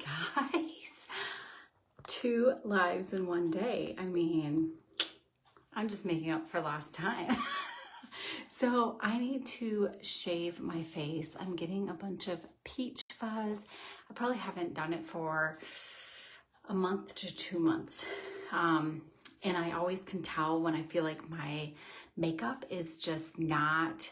Hi guys, 2 lives in one day. I mean, I'm just making up for lost time. So I need to shave my face. I'm getting a bunch of peach fuzz. I probably haven't done it for a month to 2 months. And I always can tell when I feel like my makeup is just not,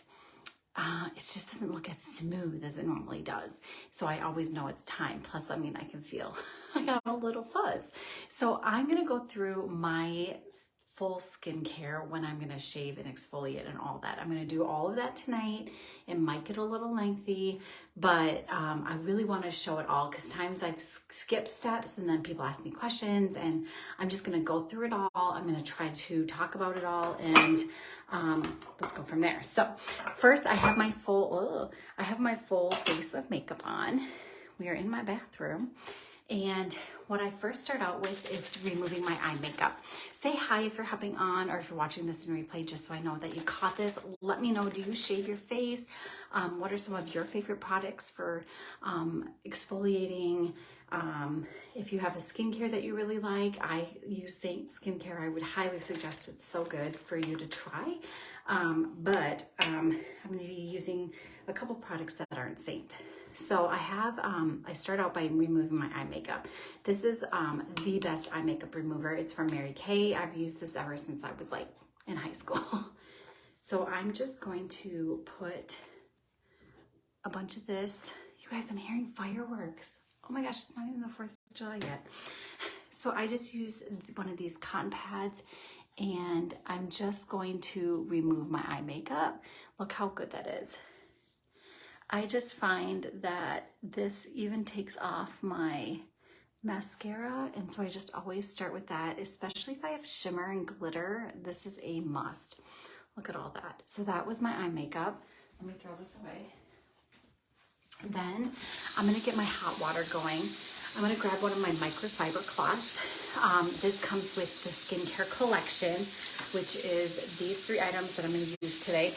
it just doesn't look as smooth as it normally does. So I always know it's time. Plus, I mean, I can feel I got a little fuzz. So I'm going to go through my full skincare when I'm going to shave and exfoliate and all that. I'm going to do all of that tonight. It might get a little lengthy, but I really want to show it all because times I've skipped steps and then people ask me questions, and I'm just going to go through it all. I'm going to try to talk about it all, and let's go from there. So first I have my full face of makeup on. We are in my bathroom. And what I first start out with is removing my eye makeup. Say hi if you're hopping on or if you're watching this in replay, just so I know that you caught this. Let me know, do you shave your face? What are some of your favorite products for exfoliating? If you have a skincare that you really like, I use Seint skincare. I would highly suggest it. It's so good for you to try. But I'm going to be using a couple products that aren't Seint. So I have, I start out by removing my eye makeup. This is the best eye makeup remover. It's from Mary Kay. I've used this ever since I was like in high school. So I'm just going to put a bunch of this. You guys, I'm hearing fireworks. Oh my gosh, it's not even the 4th of July yet. So I just use one of these cotton pads, and I'm just going to remove my eye makeup. Look how good that is. I just find that this even takes off my mascara, and so I just always start with that, especially if I have shimmer and glitter. This is a must. Look at all that. So that was my eye makeup. Let me throw this away. Then I'm going to get my hot water going. I'm going to grab one of my microfiber cloths. This comes with the skincare collection, which is these 3 items that I'm going to use today.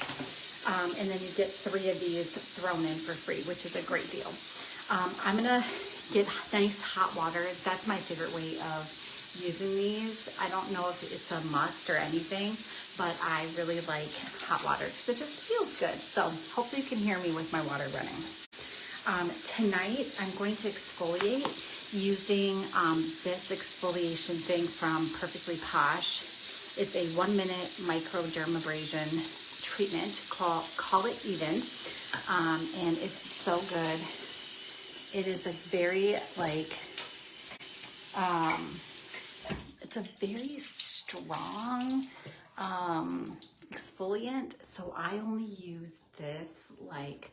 And then you get 3 of these thrown in for free, which is a great deal. I'm gonna get nice hot water. That's my favorite way of using these. I don't know if it's a must or anything, but I really like hot water because it just feels good. So hopefully you can hear me with my water running. Tonight I'm going to exfoliate using this exfoliation thing from Perfectly Posh. It's a 1-minute microdermabrasion treatment called Call It Even, and it's so good. It is a very it's a very strong exfoliant, so I only use this like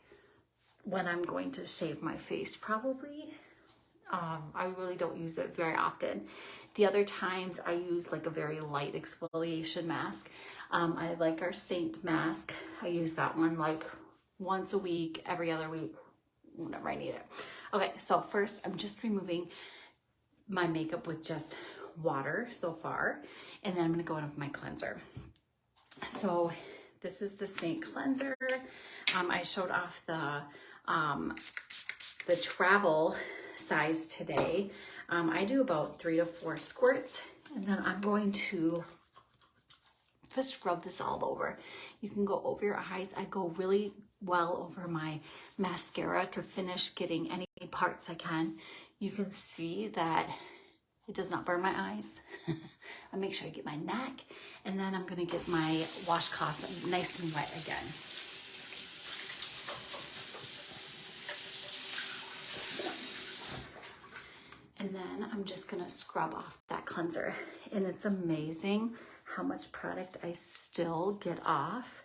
when I'm going to shave my face probably. I really don't use it very often. The other times I use like a very light exfoliation mask. I like our Seint mask. I use that one like once a week, every other week, whenever I need it. Okay, so first I'm just removing my makeup with just water so far, and then I'm gonna go in with my cleanser. So this is the Seint cleanser. I showed off the travel size today. I do about 3 to 4 squirts, and then I'm going to just rub this all over. You can go over your eyes. I go really well over my mascara to finish getting any parts I can. You can see that it does not burn my eyes. I make sure I get my neck, and then I'm gonna get my washcloth nice and wet again. And then I'm just gonna scrub off that cleanser. And it's amazing how much product I still get off,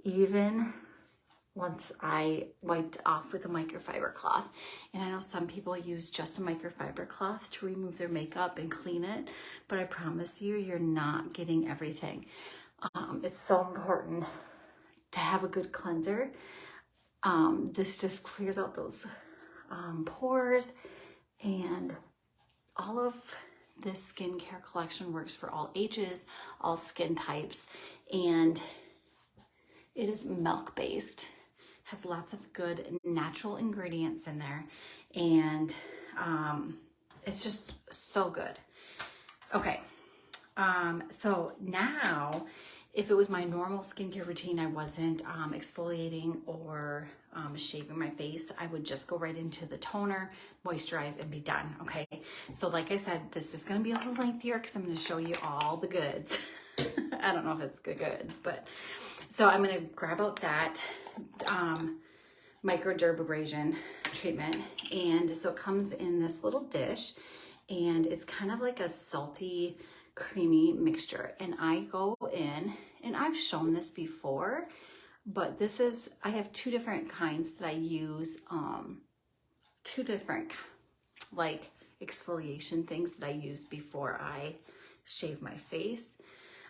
even once I wiped off with a microfiber cloth. And I know some people use just a microfiber cloth to remove their makeup and clean it, but I promise you, you're not getting everything. It's so important to have a good cleanser. This just clears out those pores, and all of this skincare collection works for all ages, all skin types, and it is milk-based, has lots of good natural ingredients in there, and It's just so good. Okay. So now, if it was my normal skincare routine, I wasn't exfoliating or shaving my face, I would just go right into the toner, moisturize, and be done, okay? So like I said, this is gonna be a little lengthier because I'm gonna show you all the goods. I don't know if it's the goods, but so I'm gonna grab out that microdermabrasion treatment. And so it comes in this little dish, and it's kind of like a salty, creamy mixture. And I go in, and I've shown this before, but this is, I have two different kinds that I use, two different like exfoliation things that I use before I shave my face.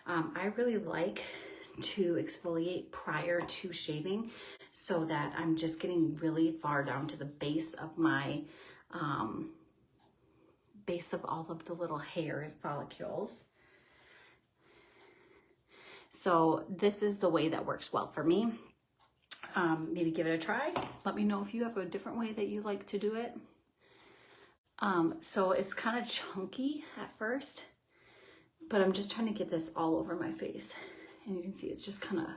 I really like to exfoliate prior to shaving so that I'm just getting really far down to the base of my, base of all of the little hair follicles. So this is the way that works well for me. Maybe give it a try. Let me know if you have a different way that you like to do it. So it's kind of chunky at first, but I'm just trying to get this all over my face. And you can see it's just kind of,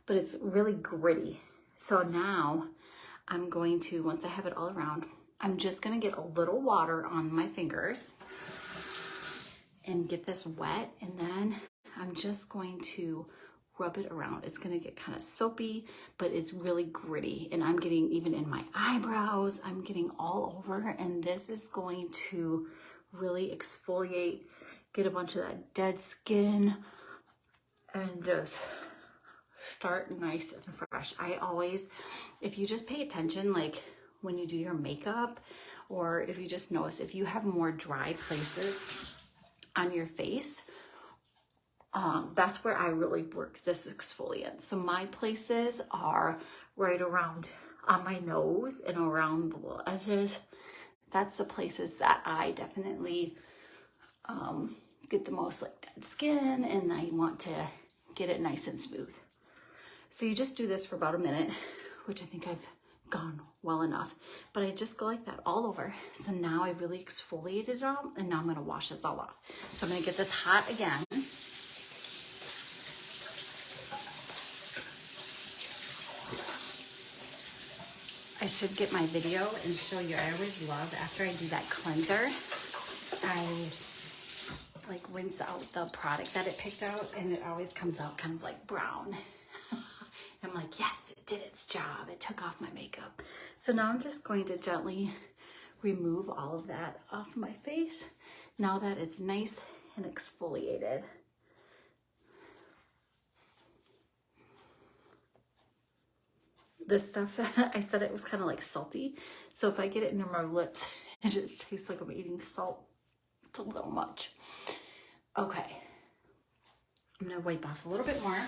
but it's really gritty. So now I'm going to, once I have it all around, I'm just gonna get a little water on my fingers and get this wet, and then I'm just going to rub it around. It's gonna get kind of soapy, but it's really gritty, and I'm getting even in my eyebrows, I'm getting all over, and this is going to really exfoliate, get a bunch of that dead skin, and just start nice and fresh. I always, if you just pay attention, like when you do your makeup, or if you just notice, if you have more dry places on your face, that's where I really work this exfoliant. So my places are right around on my nose and around the edges. That's the places that I definitely get the most like dead skin, and I want to get it nice and smooth. So you just do this for about a minute, which I think I've gone well enough, but I just go like that all over. So now I really exfoliated it all, and now I'm gonna wash this all off. So I'm gonna get this hot again. I should get my video and show you. I always love, after I do that cleanser, I like rinse out the product that it picked out, and it always comes out kind of like brown. I'm like, yes, it did its job. It took off my makeup. So now I'm just going to gently remove all of that off my face now that it's nice and exfoliated. This stuff, I said it was kind of like salty. So if I get it near my lips, it just tastes like I'm eating salt. It's a little much. Okay. I'm gonna wipe off a little bit more.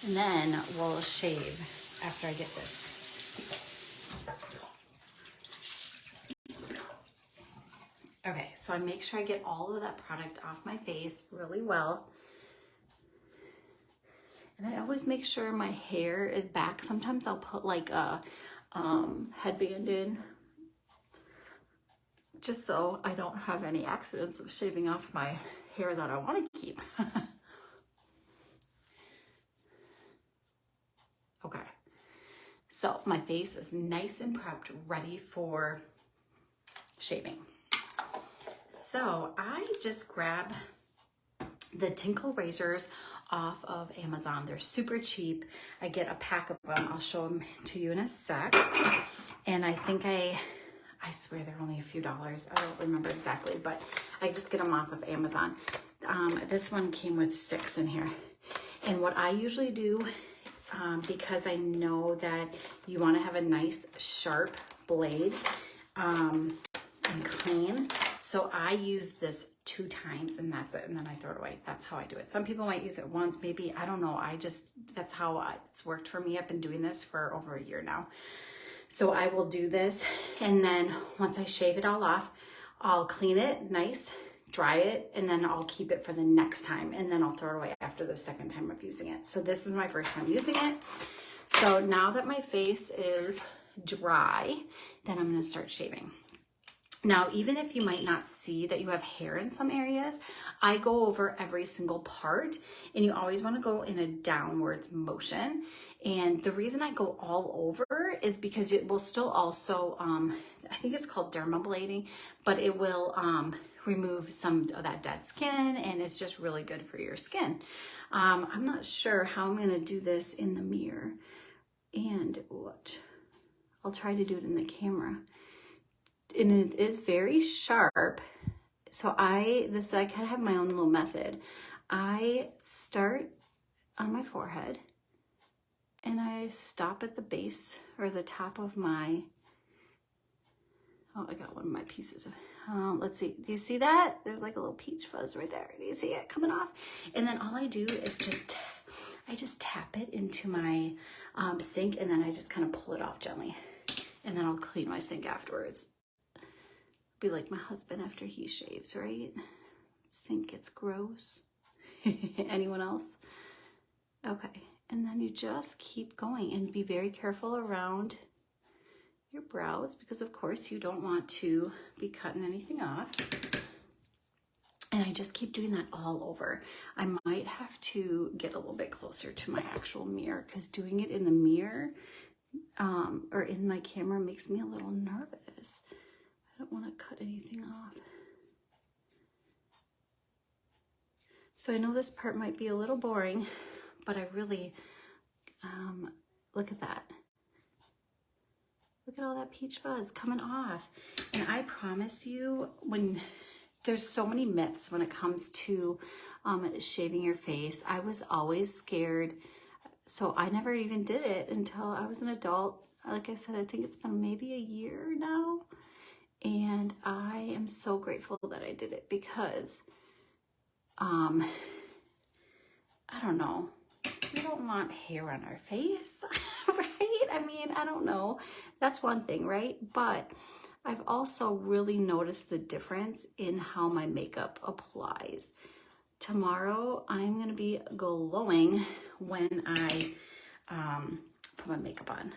And then we'll shave after I get this. Okay, so I make sure I get all of that product off my face really well. And I always make sure my hair is back. Sometimes I'll put like a headband in, just so I don't have any accidents of shaving off my hair that I want to keep. Okay, so my face is nice and prepped, ready for shaving. So I just grab the Tinkle razors off of Amazon. They're super cheap. I get a pack of them. I'll show them to you in a sec. And I think I swear they're only a few dollars. I don't remember exactly, but I just get them off of Amazon. This one came with 6 in here. And what I usually do, because I know that you want to have a nice sharp blade and clean, so I use this 2 times and that's it, and then I throw it away. That's how I do it. Some people might use it once, maybe, I don't know. That's how it's worked for me. I've been doing this for over a year now. So I will do this, and then once I shave it all off, I'll clean it nice, dry it, and then I'll keep it for the next time, and then I'll throw it away after the second time of using it. So this is my first time using it. So now that my face is dry, then I'm gonna start shaving. Now, even if you might not see that you have hair in some areas, I go over every single part, and you always want to go in a downwards motion. And the reason I go all over is because it will still also, I think it's called dermablating, but it will remove some of that dead skin, and it's just really good for your skin. I'm not sure how I'm going to do this in the mirror, and what I'll try to do it in the camera. And it is very sharp. So I kind of have my own little method. I start on my forehead and I stop at the base or the top of my, oh, I got one of my pieces of, let's see, do you see that? There's like a little peach fuzz right there. Do you see it coming off? And then all I do is I just tap it into my sink, and then I just kind of pull it off gently. And then I'll clean my sink afterwards. Be like my husband after he shaves, right? Sink gets gross. Anyone else? Okay, and then you just keep going and be very careful around your brows, because of course you don't want to be cutting anything off. And I just keep doing that all over. I might have to get a little bit closer to my actual mirror, because doing it in the mirror or in my camera makes me a little nervous. I don't want to cut anything off. So I know this part might be a little boring, but I really, look at that. Look at all that peach fuzz coming off. And I promise you, when there's so many myths when it comes to shaving your face. I was always scared. So I never even did it until I was an adult. Like I said, I think it's been maybe a year now. And I am so grateful that I did it, because, I don't know, we don't want hair on our face, right? I mean, I don't know. That's one thing, right? But I've also really noticed the difference in how my makeup applies. Tomorrow, I'm going to be glowing when I put my makeup on.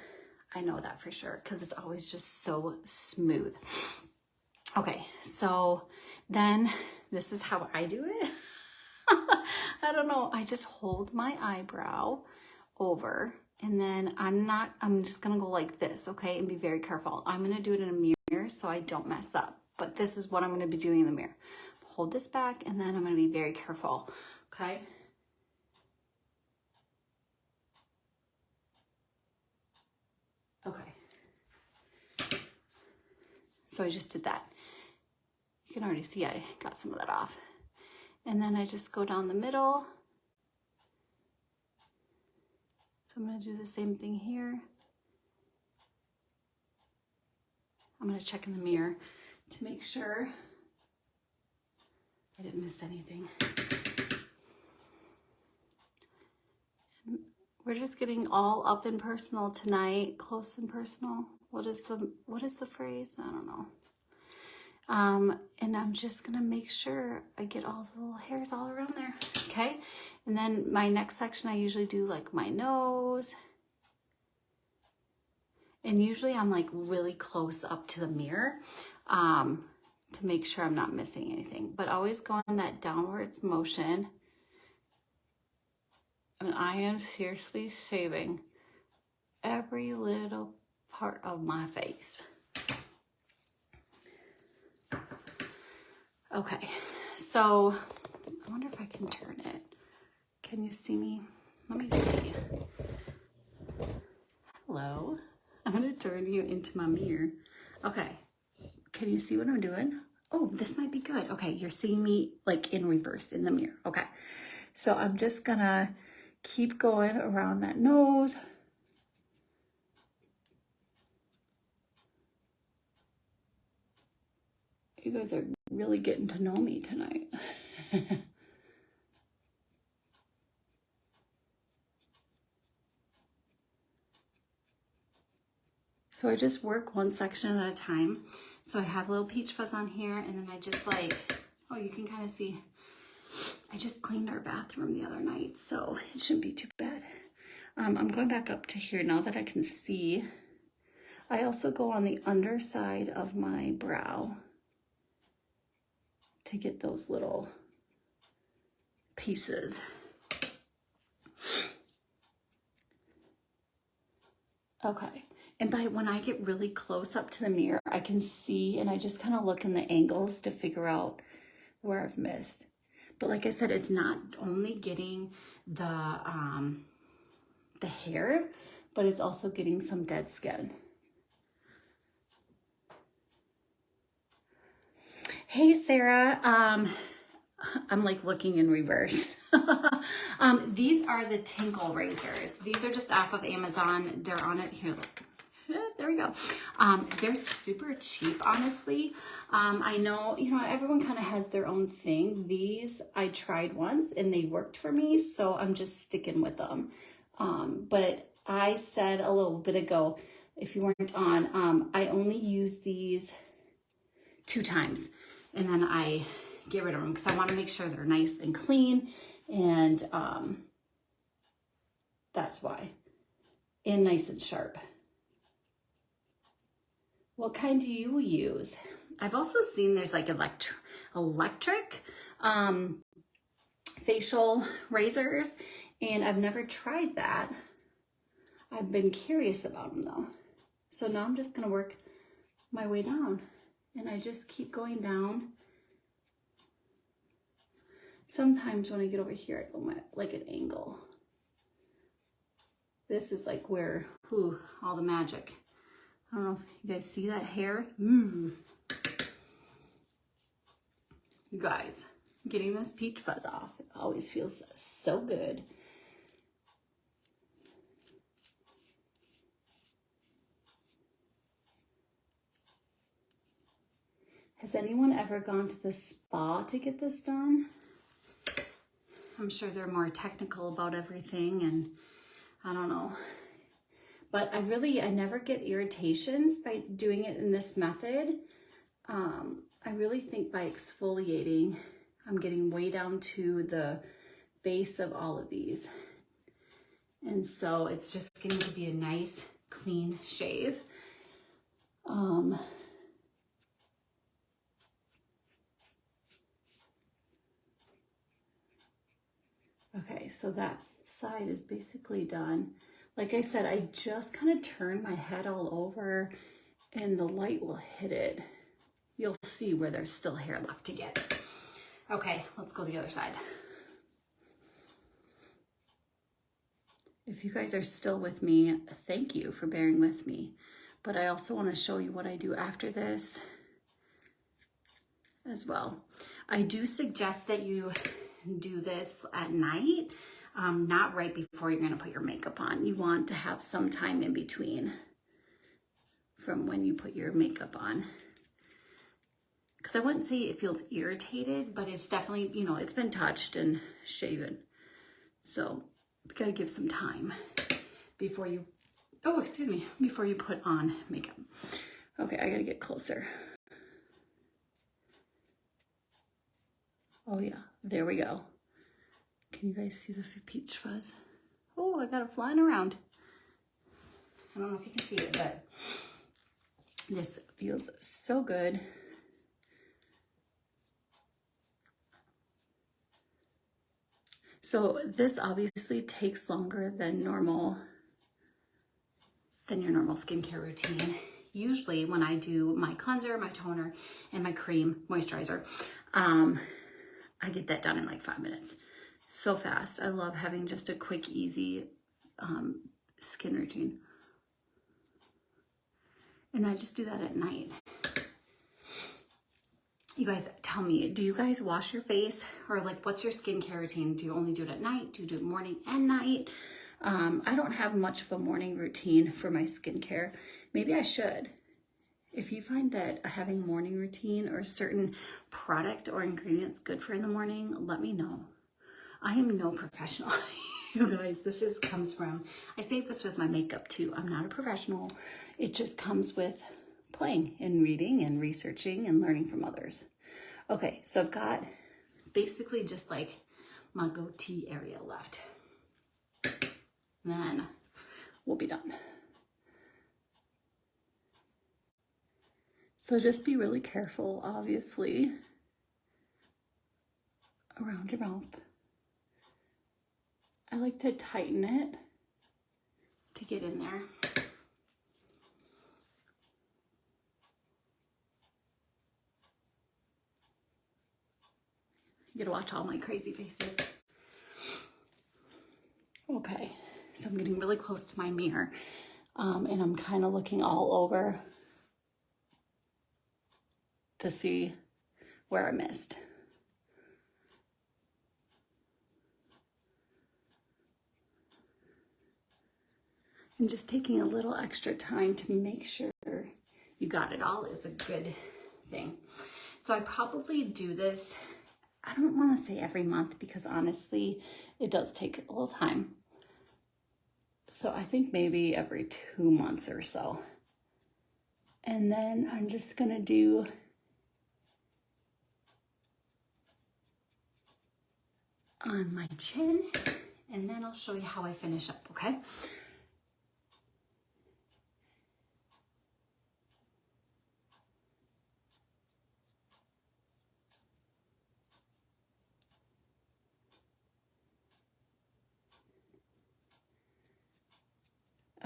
I know that for sure, because it's always just so smooth. Okay, so then this is how I do it. I don't know. I just hold my eyebrow over, and then I'm just going to go like this, okay? And be very careful. I'm going to do it in a mirror so I don't mess up. But this is what I'm going to be doing in the mirror. Hold this back, and then I'm going to be very careful, okay? Okay. So I just did that. You can already see I got some of that off. And then I just go down the middle. So I'm going to do the same thing here. I'm going to check in the mirror to make sure I didn't miss anything. We're just getting all up and personal tonight, close and personal. What is the phrase? I don't know. And I'm just gonna make sure I get all the little hairs all around there, okay? And then my next section, I usually do like my nose. And usually I'm like really close up to the mirror to make sure I'm not missing anything. But always go in that downwards motion. And I am seriously shaving every little part of my face. Okay, so I wonder if I can turn it. Can you see me? Let me see. Hello. I'm gonna turn you into my mirror. Okay, can you see what I'm doing? Oh, this might be good. Okay, you're seeing me like in reverse in the mirror. Okay, so I'm just gonna keep going around that nose. You guys are really getting to know me tonight. So I just work one section at a time. So I have a little peach fuzz on here, and then I just like Oh, you can kind of see. I just cleaned our bathroom the other night, so it shouldn't be too bad. I'm going back up to here now that I can see. I also go on the underside of my brow to get those little pieces. Okay, and when I get really close up to the mirror, I can see, and I just kind of look in the angles to figure out where I've missed. But like I said, it's not only getting the hair, but it's also getting some dead skin. Hey, Sarah. I'm like looking in reverse. These are the Tinkle razors. These are just off of Amazon. They're on it here. Look. There we go. They're super cheap, honestly. I know, everyone kind of has their own thing. These I tried once and they worked for me, so I'm just sticking with them. But I said a little bit ago, if you weren't on, I only use these 2 times and then I get rid of them because I want to make sure they're nice and clean, and that's why. And nice and sharp. What kind do you use? I've also seen there's like electric facial razors, and I've never tried that. I've been curious about them though. So now I'm just gonna work my way down, and I just keep going down. Sometimes when I get over here, I go like an angle. This is like where, all the magic. I don't know if you guys see that hair. You guys, getting this peach fuzz off, it always feels so good. Has anyone ever gone to the spa to get this done? I'm sure they're more technical about everything, and I don't know. But I never get irritations by doing it in this method. I really think by exfoliating, I'm getting way down to the base of all of these. And so it's just going to be a nice, clean shave. Okay, so that side is basically done. Like I said, I just kind of turn my head all over and the light will hit it. You'll see where there's still hair left to get. Okay, let's go the other side. If you guys are still with me, thank you for bearing with me. But I also want to show you what I do after this as well. I do suggest that you do this at night. Not right before you're going to put your makeup on. You want to have some time in between from when you put your makeup on. Because I wouldn't say it feels irritated, but it's definitely, it's been touched and shaven. So you got to give some time before you, before you put on makeup. Okay, I got to get closer. Oh yeah, there we go. Can you guys see the peach fuzz? Oh, I got it flying around. I don't know if you can see it, but this feels so good. So this obviously takes longer than your normal skincare routine. Usually when I do my cleanser, my toner, and my cream moisturizer, I get that done in like 5 minutes. So fast. I love having just a quick, easy skin routine. And I just do that at night. You guys tell me, do you guys wash your face? Or like, what's your skincare routine? Do you only do it at night? Do you do it morning and night? I don't have much of a morning routine for my skincare. Maybe I should. If you find that having a morning routine or a certain product or ingredients good for in the morning, let me know. I am no professional. You guys, comes from, I say this with my makeup too. I'm not a professional. It just comes with playing and reading and researching and learning from others. Okay, so I've got basically just like my goatee area left. Then we'll be done. So just be really careful, obviously, around your mouth. I like to tighten it to get in there. You gotta watch all my crazy faces. Okay, so I'm getting really close to my mirror, and I'm kind of looking all over to see where I missed. And just taking a little extra time to make sure you got it all is a good thing. So I probably do this, I don't want to say every month because honestly, it does take a little time. So I think maybe every 2 months or so. And then I'm just gonna do on my chin, and then I'll show you how I finish up, okay?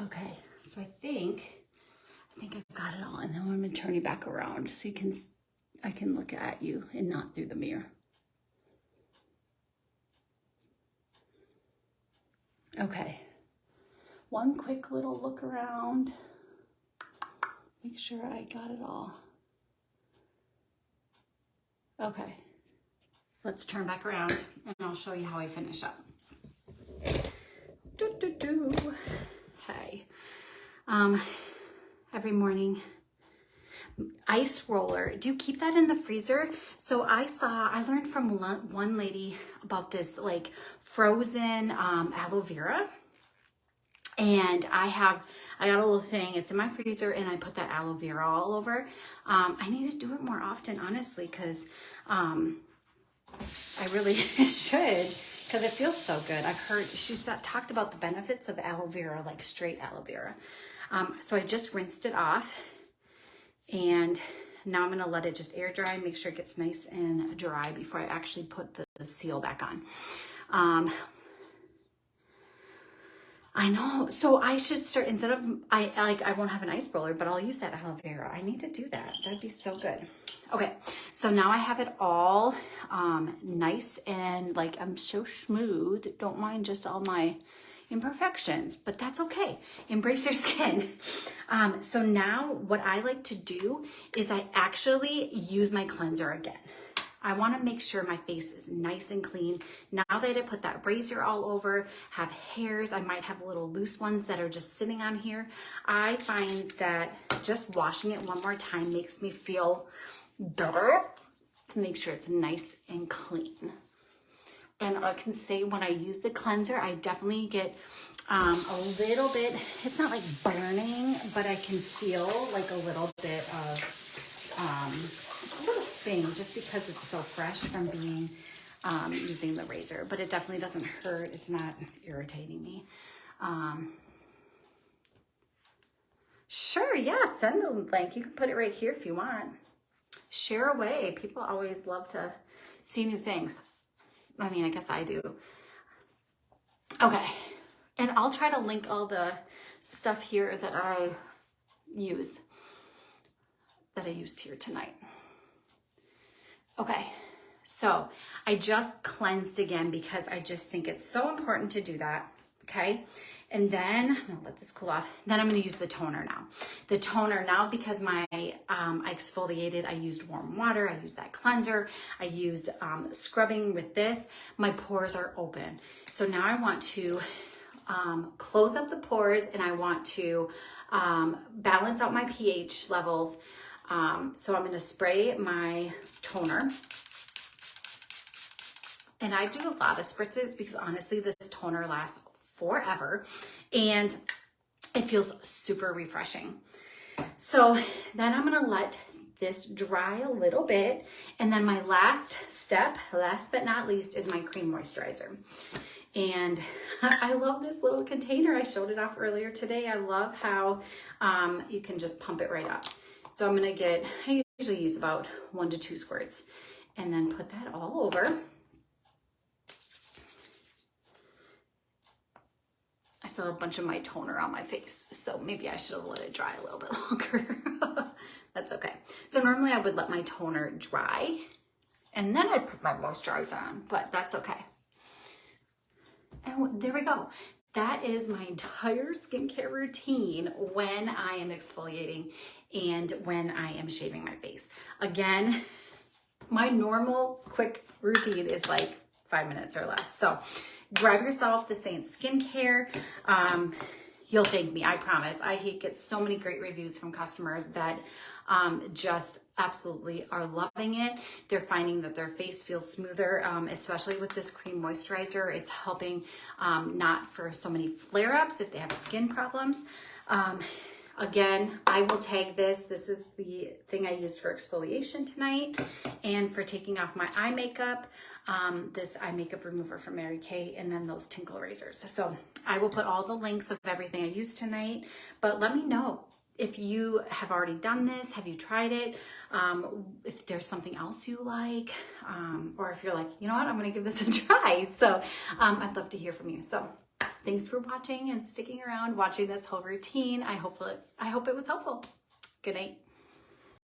Okay, so I think I've got it all, and then I'm gonna turn you back around so I can look at you and not through the mirror. Okay, one quick little look around. Make sure I got it all. Okay, let's turn back around and I'll show you how I finish up. Hey, every morning, ice roller. Do you keep that in the freezer? So I learned from one lady about this like frozen aloe vera. And I got a little thing, it's in my freezer, and I put that aloe vera all over. I need to do it more often, honestly, because I really should, because it feels so good. I've heard, talked about the benefits of aloe vera, like straight aloe vera. So I just rinsed it off, and now I'm gonna let it just air dry, make sure it gets nice and dry before I actually put the seal back on. I know, so I should start, instead of, I won't have an ice roller, but I'll use that aloe vera. I need to do that. That'd be so good. Okay, so now I have it all nice and like I'm so smooth. Don't mind just all my imperfections, but that's okay. Embrace your skin. So now what I like to do is I actually use my cleanser again. I want to make sure my face is nice and clean. Now that I put that razor all over, have hairs, I might have little loose ones that are just sitting on here. I find that just washing it one more time makes me feel better to make sure it's nice and clean. And I can say when I use the cleanser, I definitely get a little bit, it's not like burning, but I can feel like a little bit of a little sting just because it's so fresh from being using the razor, but it definitely doesn't hurt. It's not irritating me. Sure, yeah, send a link. You can put it right here if you want. Share away. People always love to see new things. I mean, I guess I do. Okay, and I'll try to link all the stuff here that I used here tonight. Okay, so I just cleansed again because I just think it's so important to do that, okay? And then I'm gonna let this cool off. Then I'm gonna use the toner now. The toner now, because I exfoliated, I used warm water, I used that cleanser, I used scrubbing with this, my pores are open. So now I want to close up the pores, and I want to balance out my pH levels. So I'm gonna spray my toner. And I do a lot of spritzes because honestly, this toner lasts forever and it feels super refreshing. So then I'm gonna let this dry a little bit. And then my last step, last but not least, is my cream moisturizer. And I love this little container. I showed it off earlier today. I love how you can just pump it right up. So I'm gonna get, I usually use about 1 to 2 squirts, and then put that all over. I still have a bunch of my toner on my face, so maybe I should have let it dry a little bit longer. That's okay. So normally I would let my toner dry, and then I'd put my moisturizer on, but that's okay. And there we go. That is my entire skincare routine when I am exfoliating and when I am shaving my face. Again, my normal quick routine is like 5 minutes or less. So grab yourself the Seint skincare. You'll thank me, I promise. I get so many great reviews from customers that just absolutely are loving it. They're finding that their face feels smoother, especially with this cream moisturizer. It's helping not for so many flare-ups if they have skin problems. Again, I will tag this. This is the thing I used for exfoliation tonight and for taking off my eye makeup. This eye makeup remover from Mary Kay, and then those tinkle razors. So I will put all the links of everything I used tonight, but let me know if you have already done this, have you tried it, if there's something else you like, or if you're like, you know what, I'm gonna give this a try. So I'd love to hear from you. So thanks for watching and sticking around, watching this whole routine. I hope it was helpful. Good night.